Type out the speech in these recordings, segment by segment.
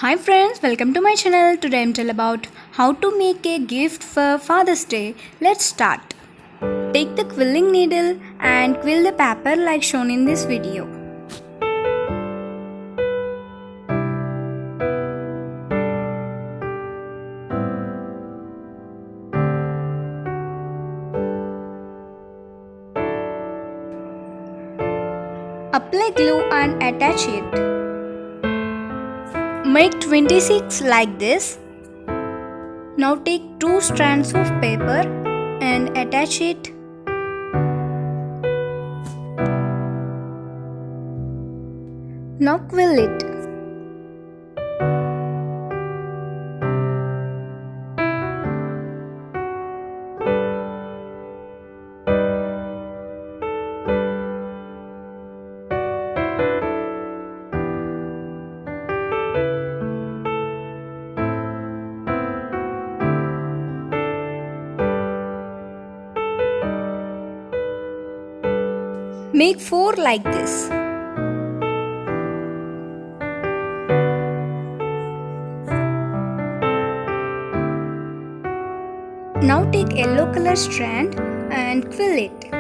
Hi friends, welcome to my channel. Today I'm tell about how to make a gift for Father's Day. Let's start. Take the quilling needle and quill the paper like shown in this video. Apply glue and attach it. Make 26 like this. Now take 2 strands of paper and attach it. Now quill it. Make 4 like this. Now take yellow color strand and quill it.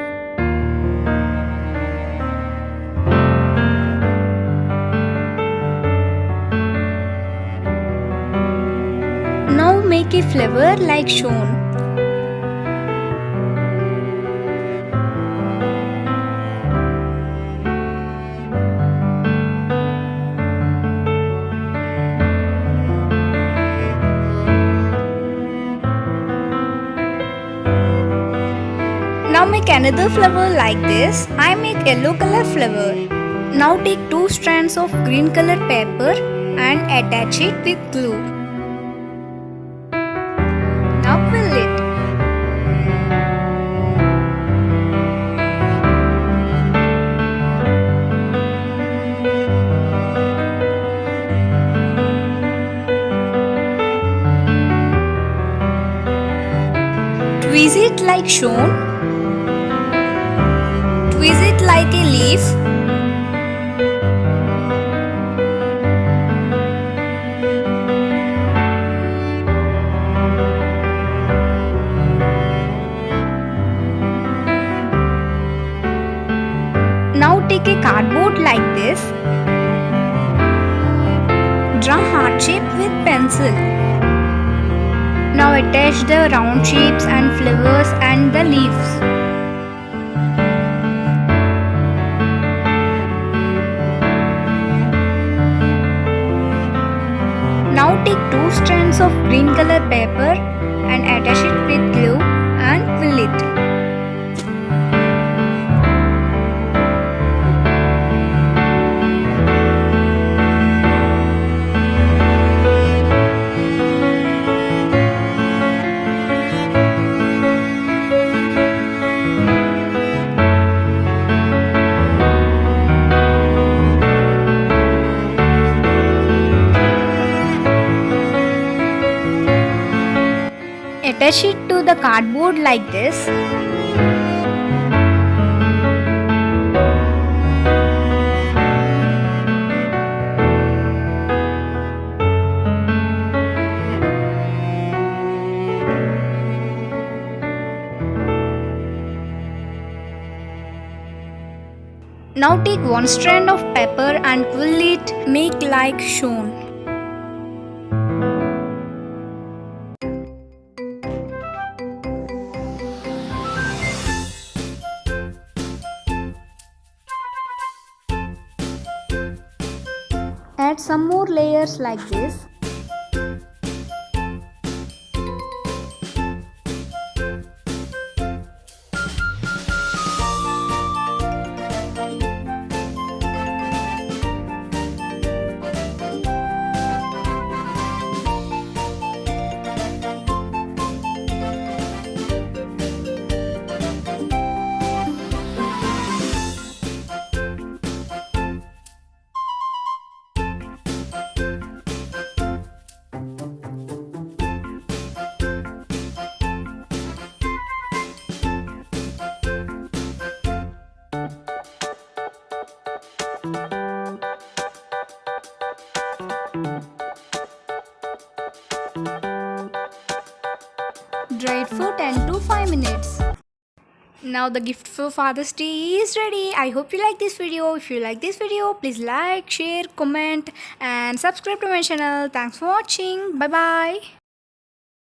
Now make a flower like shown. Now make another flower like this. I make yellow color flower. Now take 2 strands of green color paper and attach it with glue. Now quill it. Twist it like shown. Twist it like a leaf. Now take a cardboard like this. Draw heart shape with pencil. Now attach the round shapes and flowers and the leaves. Now take 2 strands of green color paper and attach it with glue and quill it. Attach it to the cardboard like this. Now take 1 strand of paper and quill it, make like shown. Add some more layers like this. dry it for 10 to 5 minutes. Now the gift for Father's Day is ready. I hope you like this video. If you like this video, please like, share, comment and subscribe to my channel. Thanks for watching. Bye bye.